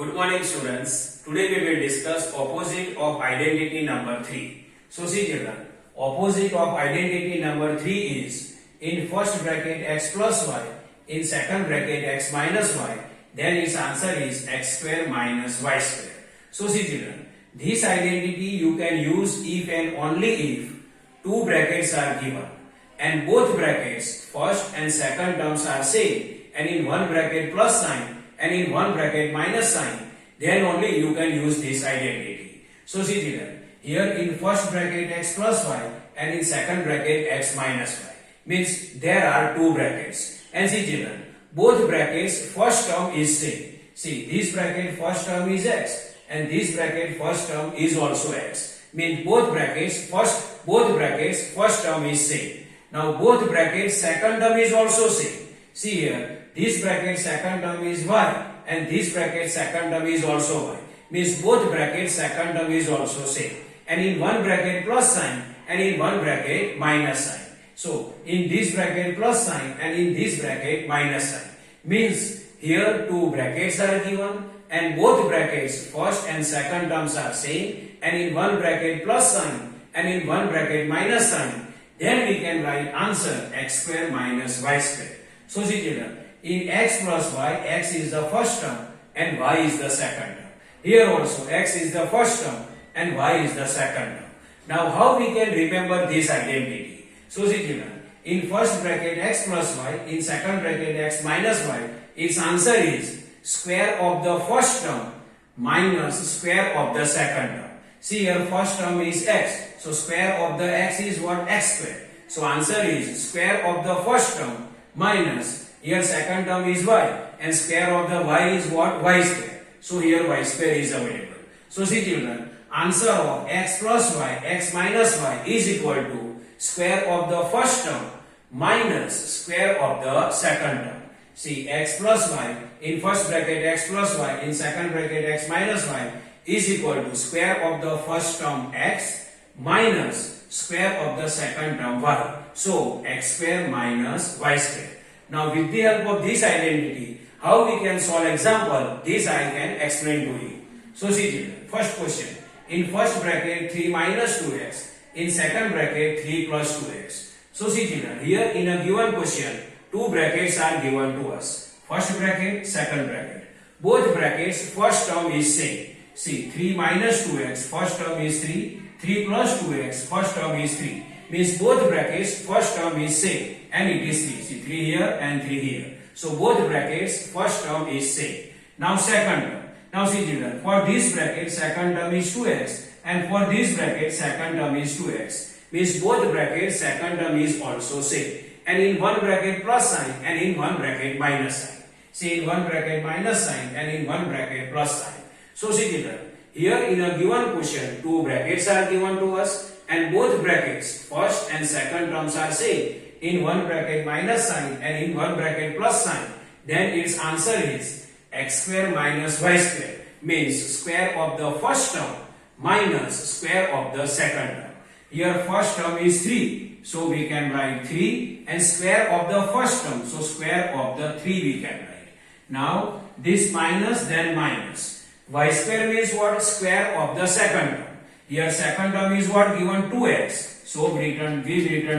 Good morning students. Today we will discuss opposite of identity number 3. So see children, opposite of identity number 3 is in first bracket x plus y, in second bracket x minus y, then its answer is x square minus y square. So see children, this identity you can use if and only if two brackets are given and both brackets first and second terms are same and in one bracket plus sign and in one bracket minus sign, then only you can use this identity. So see children, here in first bracket x plus y and in second bracket x minus y, means there are two brackets. And see children, both brackets first term is same. See, this bracket first term is x and this bracket first term is also x. Means both brackets first term is same. Now both brackets second term is also same. See here, this bracket second term is y and this bracket second term is also y. Means both brackets second term is also same. And in one bracket plus sign and in one bracket minus sign. So in this bracket plus sign and in this bracket minus sign. Means here two brackets are given and both brackets first and second terms are same and in one bracket plus sign and in one bracket minus sign. Then we can write answer x square minus y square. So see children, in x plus y, x is the first term and y is the second term. Here also x is the first term and y is the second term. Now how we can remember this identity? So see children, in first bracket x plus y, in second bracket x minus y, its answer is square of the first term minus square of the second term. See here, first term is x, so square of the x is what? X square. So answer is square of the first term minus, here second term is y and square of the y is what? Y square. So here y square is available. So see children, answer of x plus y, x minus y is equal to square of the first term minus square of the second term. See, x plus y, in first bracket x plus y, in second bracket x minus y is equal to square of the first term x minus square of the second term y. So x square minus y square. Now with the help of this identity, how we can solve example, this I can explain to you. So see children, first question, in first bracket 3 minus 2x, in second bracket 3 plus 2x. So see children, here in a given question, two brackets are given to us. First bracket, second bracket. Both brackets first term is same. See, 3 minus 2x, first term is 3, 3 plus 2x, first term is 3. Means both brackets first term is same and it is 3. See, 3 here and 3 here. So both brackets first term is same. Now second term. Now see children, for this bracket second term is 2x and for this bracket second term is 2x. Means both brackets second term is also same. And in one bracket plus sign and in one bracket minus sign. See, in one bracket minus sign and in one bracket plus sign. So see children, here in a given question, two brackets are given to us and both brackets first and second terms are same. In one bracket minus sign and in one bracket plus sign. Then its answer is x square minus y square. Means square of the first term minus square of the second term. Here first term is 3. So we can write 3 and square of the first term. So square of the 3 we can write. Now this minus then minus. Y square means what? Square of the second term. Here second term is what? Given 2x. So we written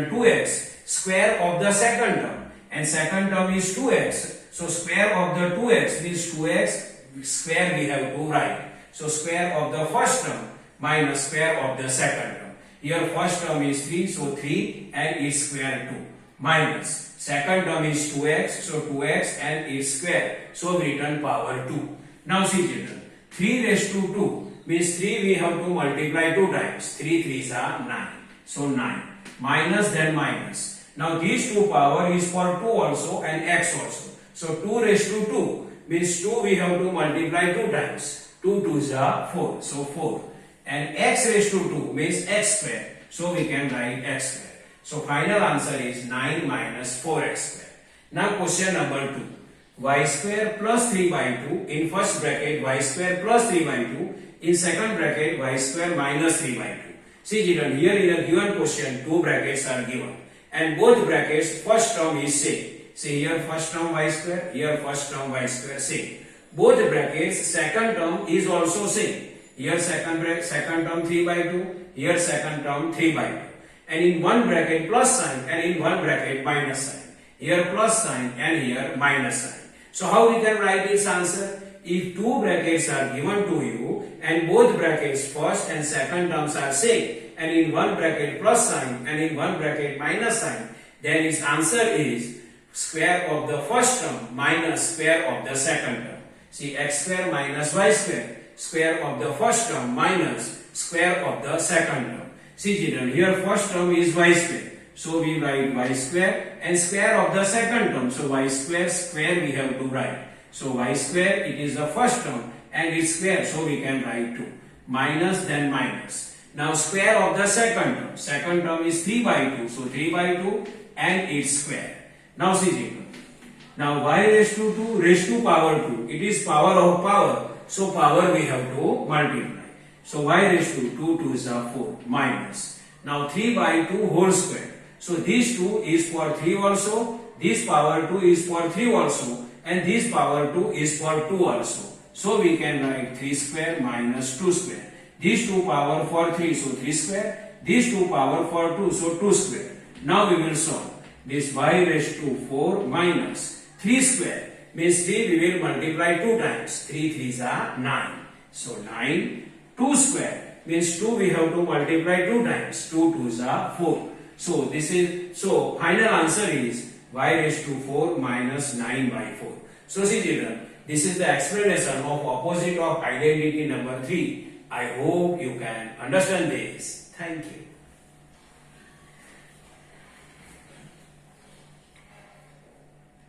2x square of the second term. And second term is 2x. So square of the 2x means 2x square we have to write. So square of the first term minus square of the second term. Here first term is 3, so 3 and its square 2 minus second term is 2x, so 2x and its square, so we return power 2. Now see children, 3 raised to 2 means 3 we have to multiply 2 times. 3 3s are 9, so 9 minus then minus. Now these 2 power is for 2 also and x also. So 2 raised to 2 means 2 we have to multiply 2 times. 2 2s are 4, so 4. And x raised to 2 means x square. So we can write x square. So final answer is 9 minus 4x square. Now question number 2. Y square plus 3 by 2. In first bracket y square plus 3 by 2. In second bracket y square minus 3 by 2. See children, here in a given question two brackets are given. And both brackets first term is same. See here first term y square, here first term y square, same. both brackets second term is also same. Here second term 3 by 2, here second term 3 by 2. And in one bracket plus sign and in one bracket minus sign. Here plus sign and here minus sign. So how we can write this answer? If two brackets are given to you and both brackets first and second terms are same and in one bracket plus sign and in one bracket minus sign, then its answer is square of the first term minus square of the second term. See, x square minus y square, square of the first term minus square of the second term. See children, here first term is y square, so we write y square, and square of the second term, so y square square we have to write. So y square, it is the first term and its square, so we can write 2. Minus, then minus. Now square of the second term is 3 by 2, so 3 by 2 and its square. Now see children, now y raised to 2 raised to power 2, it is power of power, so power we have to multiply. So y raised to 2 is 4 minus. Now 3 by 2 whole square. So this 2 is for 3 also, this power 2 is for 3 also, and this power 2 is for 2 also. So we can write 3 square minus 2 square. These 2 power for 3, so 3 square. These 2 power for 2, so 2 square. Now we will solve. This y raised to 4 minus 3 square means 3 we will multiply 2 times. 3 3s are 9. So 9. 2 square means 2 we have to multiply 2 times. 2 2s are 4. So final answer is y raised to 4 minus 9 by 4. So see children, this is the explanation of opposite of identity number 3. I hope you can understand this. Thank you.